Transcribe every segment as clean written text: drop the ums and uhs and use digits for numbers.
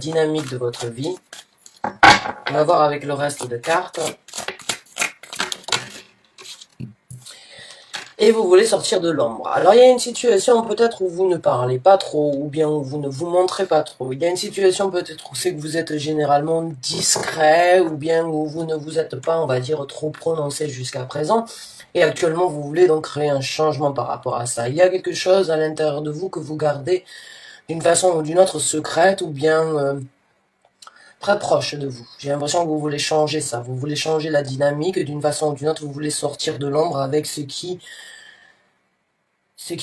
dynamique de votre vie. On va voir avec le reste de cartes. Et vous voulez sortir de l'ombre. Alors il y a une situation peut-être où vous ne parlez pas trop, ou bien où vous ne vous montrez pas trop. Il y a une situation peut-être où c'est que vous êtes généralement discret, ou bien où vous ne vous êtes pas, on va dire, trop prononcé jusqu'à présent. Et actuellement vous voulez donc créer un changement par rapport à ça. Il y a quelque chose à l'intérieur de vous que vous gardez d'une façon ou d'une autre secrète, ou bien très proche de vous. J'ai l'impression que vous voulez changer ça, vous voulez changer la dynamique d'une façon ou d'une autre, vous voulez sortir de l'ombre avec ce qui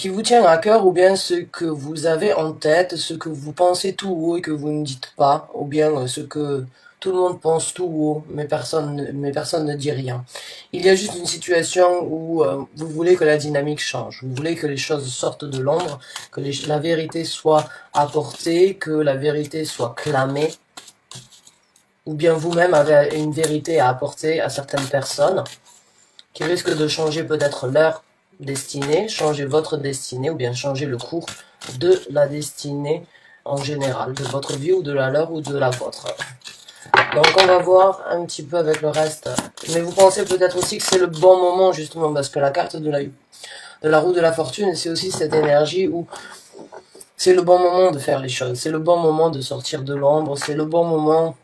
vous tient à cœur, ou bien ce que vous avez en tête, ce que vous pensez tout haut et que vous ne dites pas, ou bien ce que tout le monde pense tout haut, mais personne ne dit rien. Il y a juste une situation où vous voulez que la dynamique change, vous voulez que les choses sortent de l'ombre, que la vérité soit apportée, que la vérité soit clamée, ou bien vous-même avez une vérité à apporter à certaines personnes qui risquent de changer peut-être leur destinée, changer votre destinée, ou bien changer le cours de la destinée en général, de votre vie ou de la leur ou de la vôtre. Donc on va voir un petit peu avec le reste. Mais vous pensez peut-être aussi que c'est le bon moment justement, parce que la carte de la roue de la fortune, c'est aussi cette énergie où c'est le bon moment de faire les choses, c'est le bon moment de sortir de l'ombre, c'est le bon moment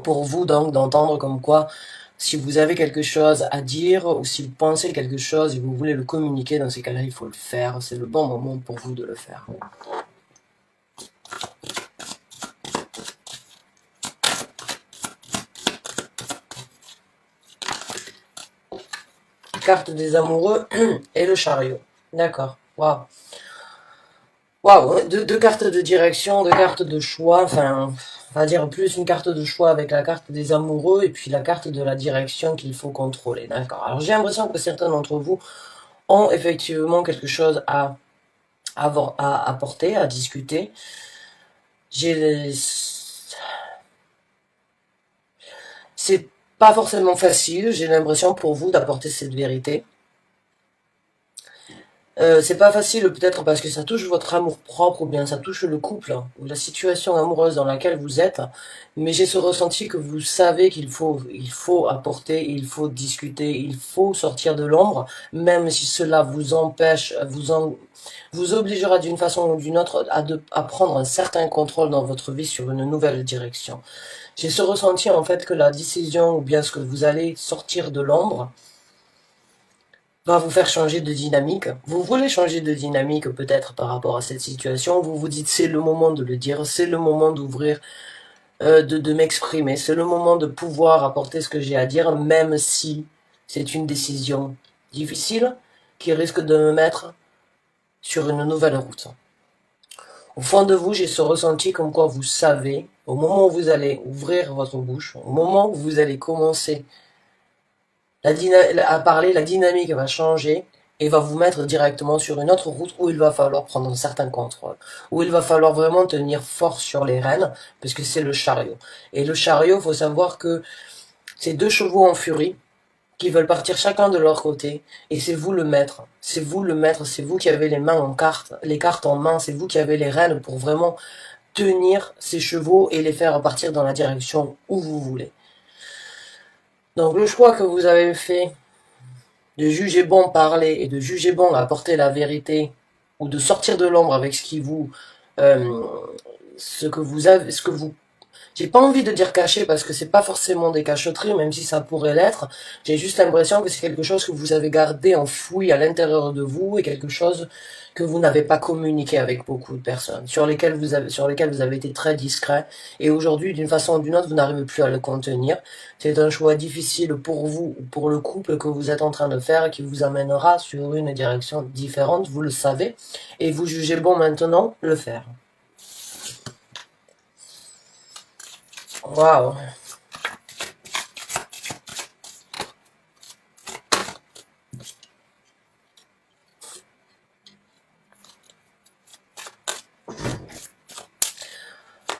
pour vous donc d'entendre comme quoi si vous avez quelque chose à dire ou si vous pensez quelque chose et vous voulez le communiquer, dans ces cas-là, il faut le faire. C'est le bon moment pour vous de le faire. Carte des amoureux et le chariot. D'accord. Waouh. Waouh. Deux cartes de direction, deux cartes de choix. Enfin, on va dire plus une carte de choix avec la carte des amoureux et puis la carte de la direction qu'il faut contrôler. D'accord. Alors j'ai l'impression que certains d'entre vous ont effectivement quelque chose à apporter, à discuter. C'est pas forcément facile, j'ai l'impression pour vous d'apporter cette vérité. C'est pas facile peut-être parce que ça touche votre amour propre ou bien ça touche le couple ou la situation amoureuse dans laquelle vous êtes. Mais j'ai ce ressenti que vous savez qu'il faut apporter, il faut discuter, il faut sortir de l'ombre, même si cela vous empêche, vous obligera d'une façon ou d'une autre à prendre un certain contrôle dans votre vie sur une nouvelle direction. J'ai ce ressenti en fait que la décision ou bien ce que vous allez sortir de l'ombre va vous faire changer de dynamique. Vous voulez changer de dynamique peut-être par rapport à cette situation. Vous vous dites c'est le moment de le dire, c'est le moment d'ouvrir, de m'exprimer, c'est le moment de pouvoir apporter ce que j'ai à dire, même si c'est une décision difficile qui risque de me mettre sur une nouvelle route. Au fond de vous, j'ai ce ressenti comme quoi vous savez, au moment où vous allez ouvrir votre bouche, au moment où vous allez commencer à parler, la dynamique va changer et va vous mettre directement sur une autre route où il va falloir prendre un certain contrôle, où il va falloir vraiment tenir fort sur les rênes, puisque c'est le chariot. Et le chariot, faut savoir que c'est deux chevaux en furie qui veulent partir chacun de leur côté, et c'est vous le maître, c'est vous le maître, c'est vous qui avez les mains en carte, les cartes en main, c'est vous qui avez les rênes pour vraiment tenir ces chevaux et les faire partir dans la direction où vous voulez. Donc le choix que vous avez fait de juger bon parler et de juger bon apporter la vérité, ou de sortir de l'ombre avec ce qui vous, ce que vous, j'ai pas envie de dire caché parce que c'est pas forcément des cachotteries, même si ça pourrait l'être. J'ai juste l'impression que c'est quelque chose que vous avez gardé enfoui à l'intérieur de vous et quelque chose que vous n'avez pas communiqué avec beaucoup de personnes, sur lesquelles vous avez été très discret. Et aujourd'hui, d'une façon ou d'une autre, vous n'arrivez plus à le contenir. C'est un choix difficile pour vous ou pour le couple que vous êtes en train de faire qui vous amènera sur une direction différente, vous le savez. Et vous jugez bon maintenant le faire. Waouh!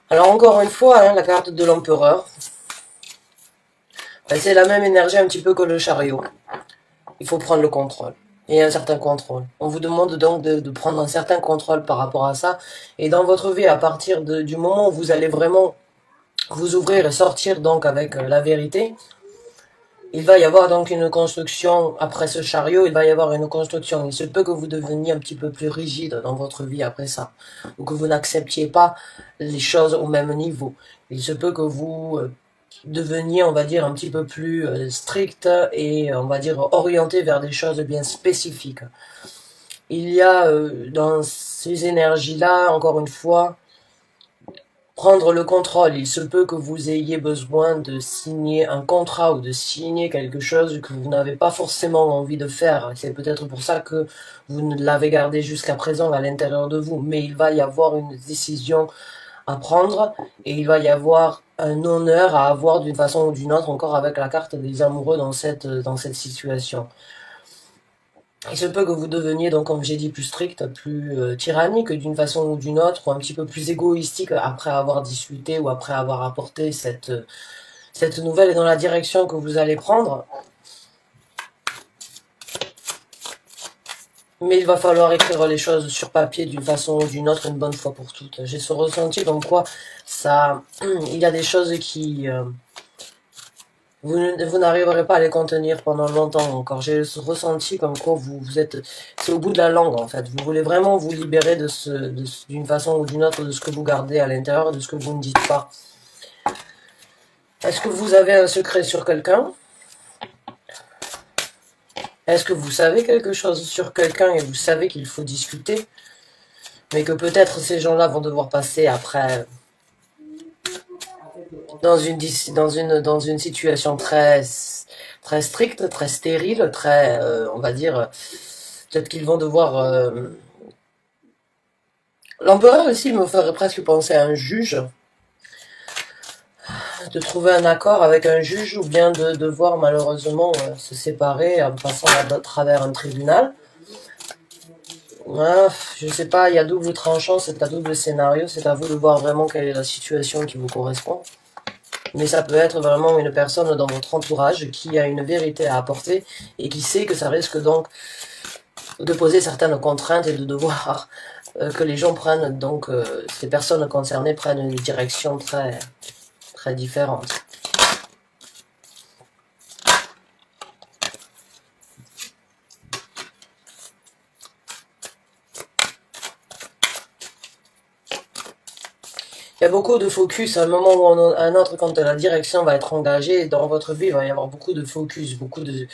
Alors encore une fois, hein, la carte de l'empereur, c'est la même énergie un petit peu que le chariot. Il faut prendre le contrôle. Et un certain contrôle. On vous demande donc de prendre un certain contrôle par rapport à ça. Et dans votre vie, à partir du moment où vous allez vraiment vous ouvrir et sortir donc avec la vérité. Il va y avoir donc une construction, après ce chariot, il va y avoir une construction. Il se peut que vous deveniez un petit peu plus rigide dans votre vie après ça, ou que vous n'acceptiez pas les choses au même niveau. Il se peut que vous deveniez, on va dire, un petit peu plus strict et, on va dire, orienté vers des choses bien spécifiques. Il y a dans ces énergies-là, encore une fois, prendre le contrôle. Il se peut que vous ayez besoin de signer un contrat ou de signer quelque chose que vous n'avez pas forcément envie de faire. C'est peut-être pour ça que vous ne l'avez gardé jusqu'à présent à l'intérieur de vous. Mais il va y avoir une décision à prendre et il va y avoir un honneur à avoir d'une façon ou d'une autre, encore avec la carte des amoureux dans cette situation. Il se peut que vous deveniez donc, comme j'ai dit, plus strict, plus tyrannique d'une façon ou d'une autre, ou un petit peu plus égoïstique après avoir discuté ou après avoir apporté cette nouvelle et dans la direction que vous allez prendre. Mais il va falloir écrire les choses sur papier d'une façon ou d'une autre une bonne fois pour toutes. J'ai ce ressenti comme quoi ça, il y a des choses qui vous n'arriverez pas à les contenir pendant longtemps encore. J'ai ressenti comme quoi vous êtes, c'est au bout de la langue en fait. Vous voulez vraiment vous libérer d'une façon ou d'une autre de ce que vous gardez à l'intérieur, de ce que vous ne dites pas. Est-ce que vous avez un secret sur quelqu'un? Est-ce que vous savez quelque chose sur quelqu'un et vous savez qu'il faut discuter, mais que peut-être ces gens-là vont devoir passer après dans une situation très stricte, très stérile, très, on va dire, peut-être qu'ils vont devoir. L'empereur aussi me ferait presque penser à un juge, de trouver un accord avec un juge ou bien de devoir malheureusement se séparer en passant à travers un tribunal. Ouais, je sais pas, il y a double tranchant, c'est à double scénario, c'est à vous de voir vraiment quelle est la situation qui vous correspond. Mais ça peut être vraiment une personne dans votre entourage qui a une vérité à apporter et qui sait que ça risque donc de poser certaines contraintes et de devoir que les gens prennent, donc ces personnes concernées prennent une direction très différente. Il y a beaucoup de focus à un moment ou à un autre quand la direction va être engagée dans votre vie, il va y avoir beaucoup de focus, beaucoup de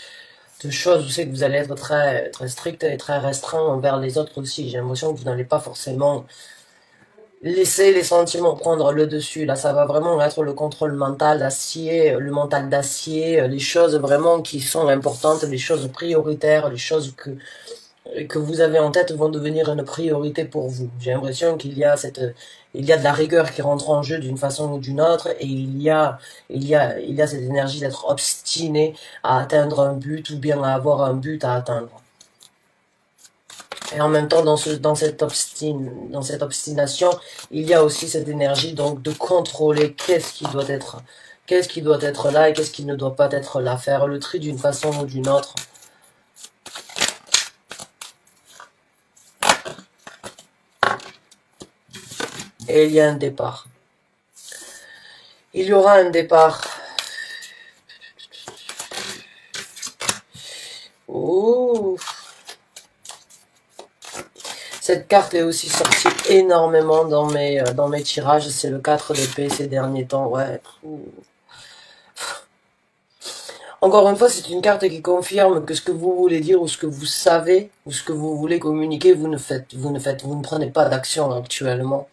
choses. Je sais que vous allez être très strict et très restreint envers les autres aussi. J'ai l'impression que vous n'allez pas forcément laisser les sentiments prendre le dessus. Là, ça va vraiment être le contrôle mental d'acier, le mental d'acier, les choses vraiment qui sont importantes, les choses prioritaires, les choses que vous avez en tête vont devenir une priorité pour vous. J'ai l'impression il y a de la rigueur qui rentre en jeu d'une façon ou d'une autre et il y a cette énergie d'être obstiné à atteindre un but ou bien à avoir un but à atteindre. Et en même temps, dans cette obstination, il y a aussi cette énergie donc de contrôler qu'est-ce qui doit être là et qu'est-ce qui ne doit pas être là, faire le tri d'une façon ou d'une autre. Et il y a un départ. Il y aura un départ. Ouh. Cette carte est aussi sortie énormément dans mes tirages. C'est le 4 d'épée ces derniers temps. Ouais. Encore une fois, c'est une carte qui confirme que ce que vous voulez dire ou ce que vous savez ou ce que vous voulez communiquer, vous ne prenez pas d'action actuellement.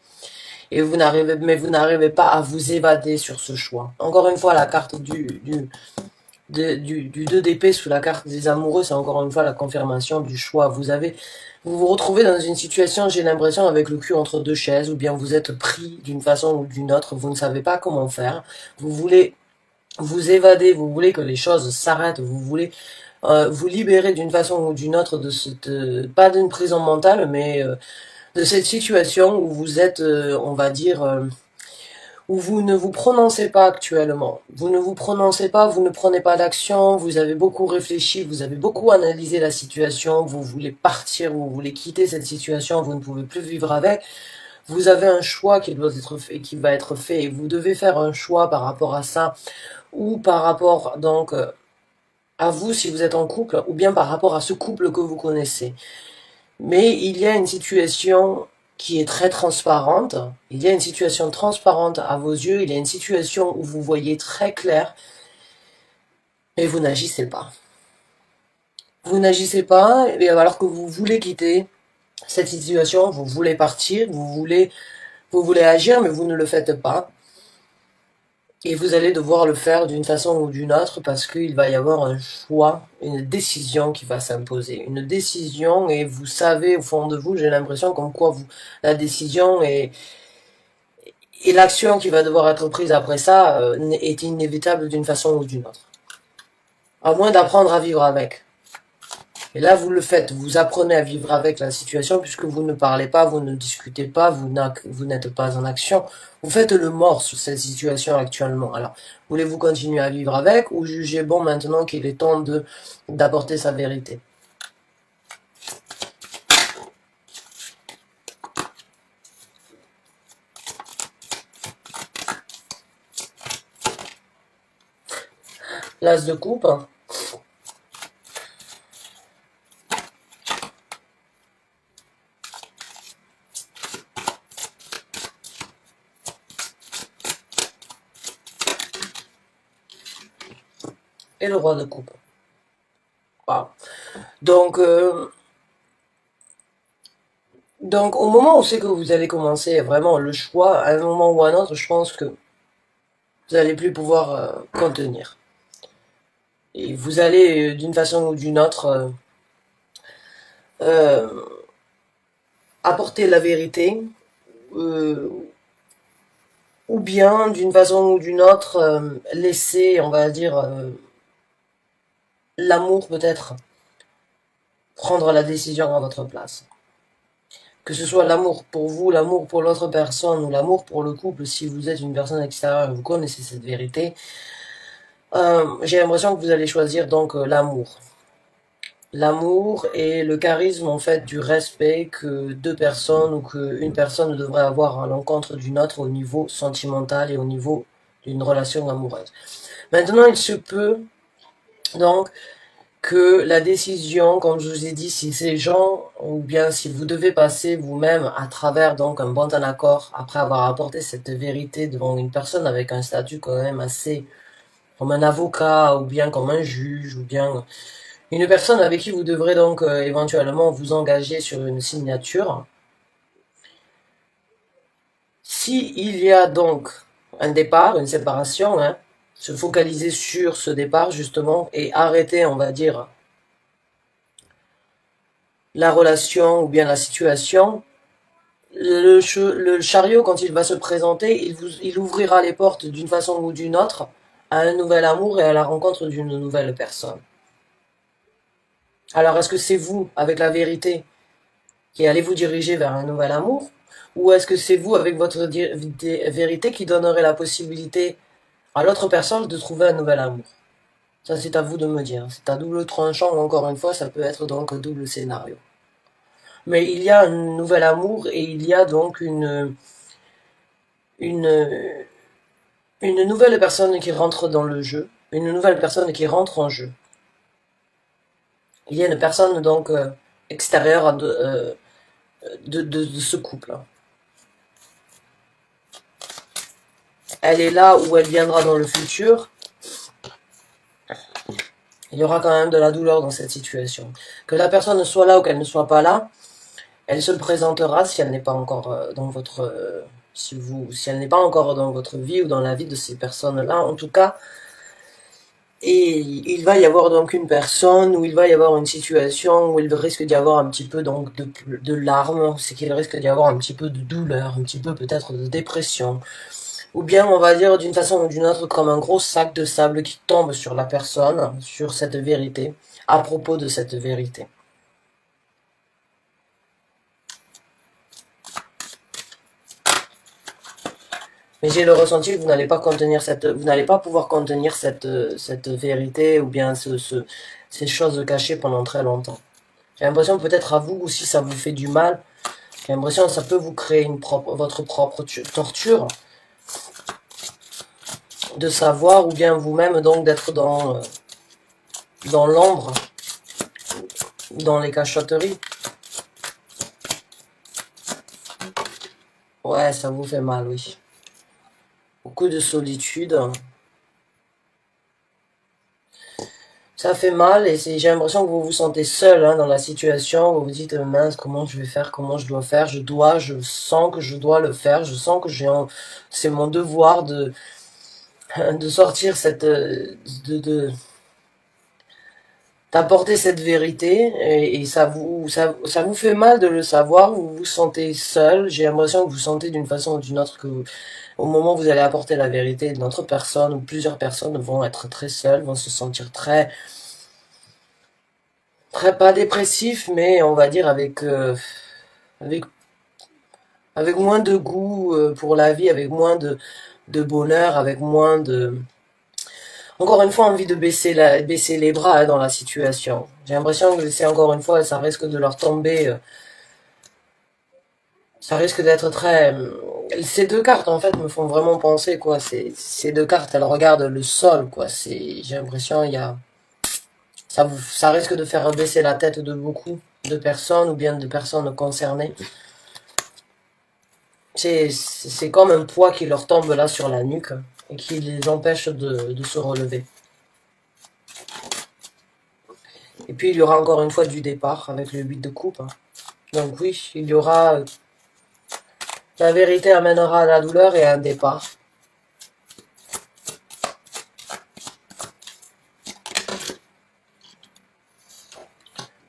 Et vous n'arrivez pas à vous évader sur ce choix. Encore une fois, la carte du 2 d'épée sous la carte des amoureux, c'est encore une fois la confirmation du choix. Vous vous retrouvez dans une situation, j'ai l'impression, avec le cul entre deux chaises, ou bien vous êtes pris d'une façon ou d'une autre, vous ne savez pas comment faire, vous voulez vous évader, vous voulez que les choses s'arrêtent, vous voulez vous libérer d'une façon ou d'une autre de pas d'une prison mentale, mais de cette situation où vous êtes, on va dire, où vous ne vous prononcez pas actuellement. Vous ne vous prononcez pas, vous ne prenez pas d'action, vous avez beaucoup réfléchi, vous avez beaucoup analysé la situation, vous voulez partir, vous voulez quitter cette situation, vous ne pouvez plus vivre avec. vous avez un choix qui doit être fait, qui va être fait, et vous devez faire un choix par rapport à ça, ou par rapport donc à vous si vous êtes en couple, ou bien par rapport à ce couple que vous connaissez. Mais il y a une situation qui est très transparente, il y a une situation transparente à vos yeux, il y a une situation où vous voyez très clair, et vous n'agissez pas. Vous n'agissez pas, et alors que vous voulez quitter cette situation, vous voulez partir, vous voulez agir, mais vous ne le faites pas. Et vous allez devoir le faire d'une façon ou d'une autre parce qu'il va y avoir un choix, une décision qui va s'imposer. Une décision, et vous savez au fond de vous, j'ai l'impression comme quoi la décision et l'action qui va devoir être prise après ça est inévitable d'une façon ou d'une autre. À moins d'apprendre à vivre avec. Et là, vous le faites, vous apprenez à vivre avec la situation puisque vous ne parlez pas, vous ne discutez pas, vous n'êtes pas en action. Vous faites le mort sur cette situation actuellement. Alors, voulez-vous continuer à vivre avec ou jugez bon maintenant qu'il est temps d'apporter sa vérité? L'as de coupe et le roi de coupe. Wow. Donc, donc, au moment où c'est que vous allez commencer vraiment le choix, à un moment ou à un autre, je pense que vous allez plus pouvoir contenir. Et vous allez, d'une façon ou d'une autre, euh, apporter la vérité, euh, ou bien, d'une façon ou d'une autre, laisser, on va dire, l'amour peut-être prendre la décision à votre place. Que ce soit l'amour pour vous, l'amour pour l'autre personne, ou l'amour pour le couple, si vous êtes une personne extérieure et vous connaissez cette vérité, j'ai l'impression que vous allez choisir donc l'amour. L'amour et le charisme en fait du respect que deux personnes ou qu'une personne devrait avoir à l'encontre d'une autre au niveau sentimental et au niveau d'une relation amoureuse. Maintenant, il se peut donc que la décision, comme je vous ai dit, si ces gens, ou bien si vous devez passer vous-même à travers donc un bon accord, après avoir apporté cette vérité devant une personne avec un statut quand même assez comme un avocat, ou bien comme un juge, ou bien une personne avec qui vous devrez donc éventuellement vous engager sur une signature. Si il y a donc un départ, une séparation, hein, se focaliser sur ce départ justement et arrêter, on va dire, la relation ou bien la situation. Le chariot, quand il va se présenter, il ouvrira les portes d'une façon ou d'une autre à un nouvel amour et à la rencontre d'une nouvelle personne. Alors, est-ce que c'est vous, avec la vérité, qui allez vous diriger vers un nouvel amour? Ou est-ce que c'est vous, avec votre vérité, qui donnerez la possibilité à l'autre personne de trouver un nouvel amour? Ça, c'est à vous de me dire. C'est à double tranchant, encore une fois, ça peut être donc un double scénario. Mais il y a un nouvel amour et il y a donc une, une nouvelle personne qui rentre dans le jeu. Une nouvelle personne qui rentre en jeu. Il y a une personne donc extérieure de ce couple. Elle est là ou elle viendra dans le futur. Il y aura quand même de la douleur dans cette situation. Que la personne soit là ou qu'elle ne soit pas là, elle se présentera si elle n'est pas encore dans votre si elle n'est pas encore dans votre vie ou dans la vie de ces personnes-là en tout cas. Et il va y avoir donc une personne où il va y avoir une situation où il risque d'y avoir un petit peu donc de larmes, c'est qu'il risque d'y avoir un petit peu de douleur, un petit peu peut-être de dépression, ou bien on va dire d'une façon ou d'une autre comme un gros sac de sable qui tombe sur la personne, sur cette vérité, à propos de cette vérité. Mais j'ai le ressenti que vous n'allez pas vous n'allez pas pouvoir contenir cette vérité ou bien ces choses cachées pendant très longtemps. J'ai l'impression peut-être à vous aussi ça vous fait du mal J'ai l'impression que ça peut vous créer votre propre torture de savoir, ou bien vous-même donc d'être dans l'ombre, dans les cachotteries. Ouais, ça vous fait mal, oui. Beaucoup de solitude. Ça fait mal et j'ai l'impression que vous vous sentez seul dans la situation. Vous vous dites mince, comment je vais faire, comment je dois faire. Je sens que je dois le faire. Je sens que c'est mon devoir de sortir d'apporter cette vérité et ça vous fait mal de le savoir. Vous vous sentez seul. J'ai l'impression que vous sentez d'une façon ou d'une autre que au moment où vous allez apporter la vérité, une autre personne ou plusieurs personnes vont être très seules, vont se sentir très pas dépressif, mais on va dire avec, avec moins de goût pour la vie, avec moins de bonheur, avec moins encore une fois, envie de baisser les bras dans la situation. J'ai l'impression que c'est encore une fois, ça risque de leur tomber, ça risque d'être très... Ces deux cartes, en fait, me font vraiment penser, quoi. Ces deux cartes, elles regardent le sol, quoi. J'ai l'impression, ça risque de faire baisser la tête de beaucoup de personnes ou bien de personnes concernées. C'est comme un poids qui leur tombe là sur la nuque et qui les empêche de se relever. Et puis il y aura encore une fois du départ avec le 8 de coupe. Donc oui, il y aura... La vérité amènera à la douleur et à un départ.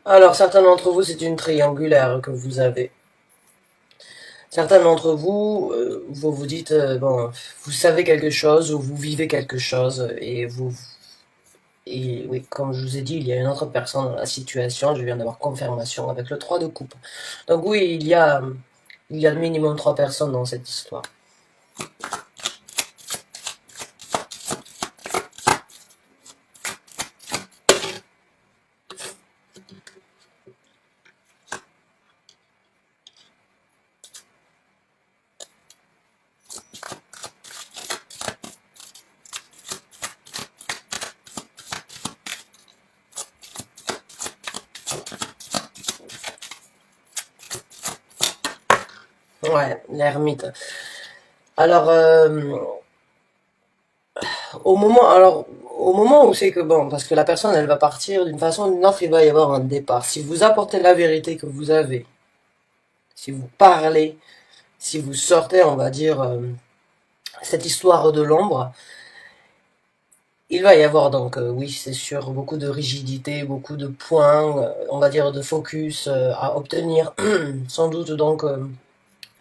Alors certains d'entre vous, c'est une triangulaire que vous avez. Certains d'entre vous, vous vous dites, bon, vous savez quelque chose ou vous vivez quelque chose et oui, comme je vous ai dit, il y a une autre personne dans la situation, je viens d'avoir confirmation avec le 3 de coupe. Donc oui, il y a minimum 3 personnes dans cette histoire. Ouais, l'ermite. Alors, au moment où c'est que bon, parce que la personne elle va partir d'une façon ou d'une autre, il va y avoir un départ. Si vous apportez la vérité que vous avez, si vous parlez, si vous sortez, on va dire, cette histoire de l'ombre, il va y avoir donc, oui, c'est sûr, beaucoup de rigidité, beaucoup de points, on va dire de focus à obtenir. Sans doute donc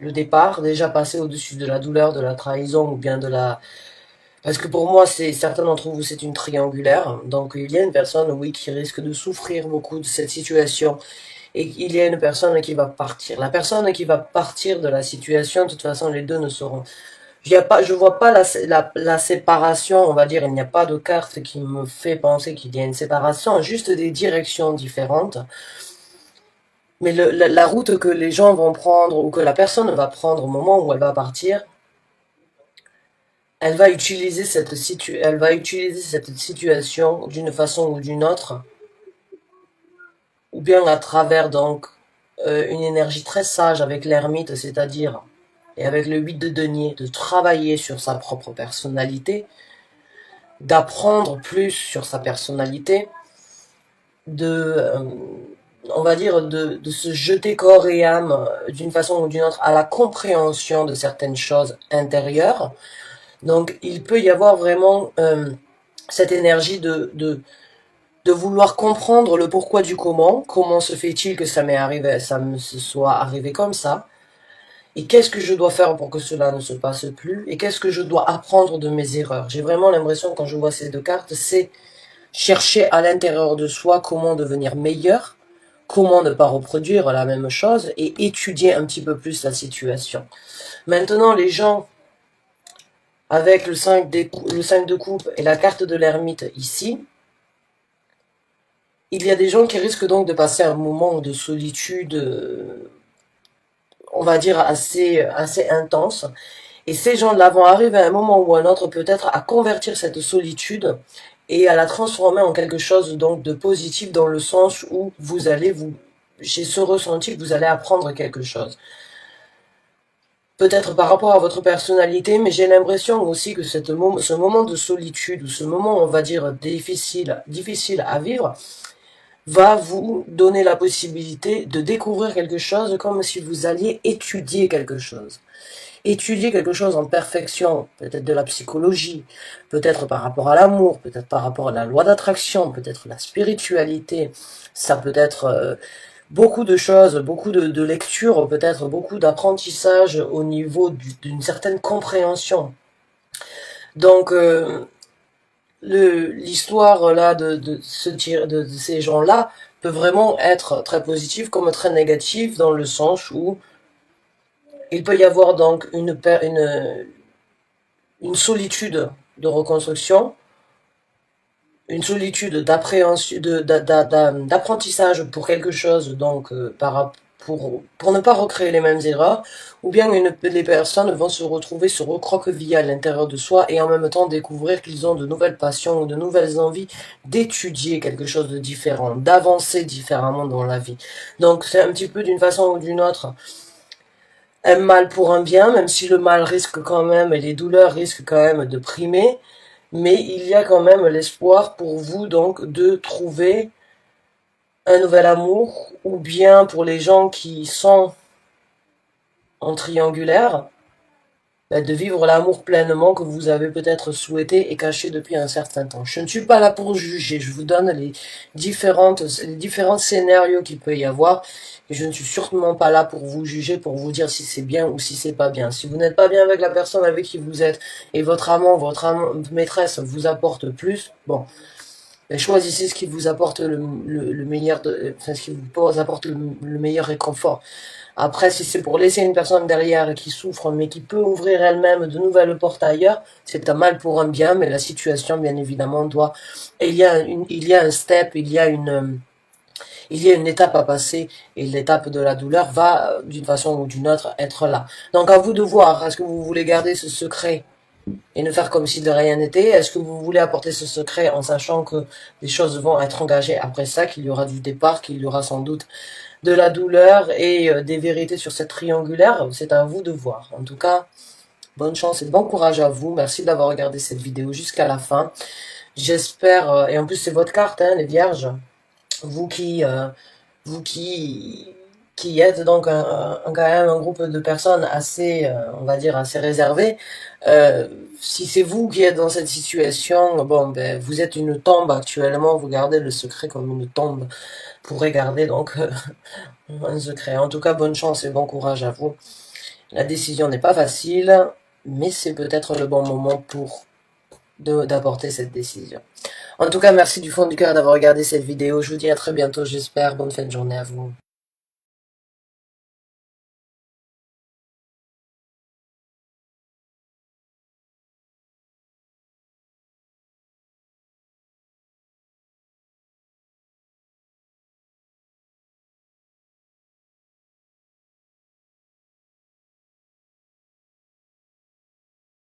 le départ, déjà passer au-dessus de la douleur, de la trahison ou bien de la... Parce que pour moi, c'est certains d'entre vous, c'est une triangulaire. Donc il y a une personne, oui, qui risque de souffrir beaucoup de cette situation. Et il y a une personne qui va partir. La personne qui va partir de la situation, de toute façon, les deux ne seront... Je vois pas la séparation, on va dire, il n'y a pas de carte qui me fait penser qu'il y a une séparation, juste des directions différentes. Mais la route que les gens vont prendre, ou que la personne va prendre au moment où elle va partir, elle va utiliser cette situation d'une façon ou d'une autre, ou bien à travers donc une énergie très sage avec l'ermite, c'est-à-dire, et avec le 8 de denier, de travailler sur sa propre personnalité, d'apprendre plus sur sa personnalité, on va dire, de se jeter corps et âme d'une façon ou d'une autre à la compréhension de certaines choses intérieures. Donc il peut y avoir vraiment cette énergie de vouloir comprendre le pourquoi du comment se fait-il que ça me soit arrivé comme ça, et qu'est-ce que je dois faire pour que cela ne se passe plus, et qu'est-ce que je dois apprendre de mes erreurs. J'ai vraiment l'impression, quand je vois ces deux cartes, c'est chercher à l'intérieur de soi comment devenir meilleur, comment ne pas reproduire la même chose, et étudier un petit peu plus la situation. Maintenant, les gens avec le 5 de coupe et la carte de l'ermite ici, il y a des gens qui risquent donc de passer un moment de solitude on va dire, assez intense. Et ces gens-là vont arriver à un moment ou à un autre peut-être à convertir cette solitude et à la transformer en quelque chose donc de positif dans le sens où vous allez j'ai ce ressenti que vous allez apprendre quelque chose. Peut-être par rapport à votre personnalité, mais j'ai l'impression aussi que ce moment de solitude ou ce moment, on va dire, difficile à vivre, va vous donner la possibilité de découvrir quelque chose comme si vous alliez étudier quelque chose. Étudier quelque chose en perfection, peut-être de la psychologie, peut-être par rapport à l'amour, peut-être par rapport à la loi d'attraction, peut-être la spiritualité, ça peut être beaucoup de choses, beaucoup de lectures, peut-être beaucoup d'apprentissage au niveau d'une certaine compréhension. Donc l'histoire là de ces gens-là peut vraiment être très positive comme très négative dans le sens où il peut y avoir donc une solitude de reconstruction, une solitude d'appréhension, d'apprentissage pour quelque chose, donc pour ne pas recréer les mêmes erreurs, ou bien les personnes vont se retrouver se recroqueviller à l'intérieur de soi et en même temps découvrir qu'ils ont de nouvelles passions ou de nouvelles envies d'étudier quelque chose de différent, d'avancer différemment dans la vie. Donc c'est un petit peu d'une façon ou d'une autre un mal pour un bien, même si le mal risque quand même et les douleurs risquent quand même de primer, mais il y a quand même l'espoir pour vous donc de trouver un nouvel amour, ou bien pour les gens qui sont en triangulaire, de vivre l'amour pleinement que vous avez peut-être souhaité et caché depuis un certain temps. Je ne suis pas là pour juger, je vous donne les différents scénarios qu'il peut y avoir, et je ne suis sûrement pas là pour vous juger, pour vous dire si c'est bien ou si c'est pas bien. Si vous n'êtes pas bien avec la personne avec qui vous êtes, et votre amant, maîtresse vous apporte plus, bon, choisissez ce qui vous apporte le meilleur, enfin, ce qui vous apporte le meilleur réconfort. Après, si c'est pour laisser une personne derrière qui souffre, mais qui peut ouvrir elle-même de nouvelles portes ailleurs, c'est un mal pour un bien, mais la situation, bien évidemment, doit, il y a un step, il y a une étape à passer, et l'étape de la douleur va, d'une façon ou d'une autre, être là. Donc, à vous de voir, est-ce que vous voulez garder ce secret et ne faire comme si de rien n'était? Est-ce que vous voulez apporter ce secret en sachant que les choses vont être engagées après ça, qu'il y aura du départ, qu'il y aura sans doute de la douleur et des vérités sur cette triangulaire? C'est à vous de voir. En tout cas, bonne chance et bon courage à vous. Merci d'avoir regardé cette vidéo jusqu'à la fin. J'espère, et en plus c'est votre carte, hein, les vierges, vous qui, euh, vous qui êtes donc quand même un groupe de personnes assez, on va dire, assez réservées, si c'est vous qui êtes dans cette situation, bon, ben, vous êtes une tombe actuellement, vous gardez le secret comme une tombe, pourrez garder donc un secret. En tout cas, bonne chance et bon courage à vous. La décision n'est pas facile, mais c'est peut-être le bon moment pour d'apporter cette décision. En tout cas, merci du fond du cœur d'avoir regardé cette vidéo. Je vous dis à très bientôt, j'espère. Bonne fin de journée à vous.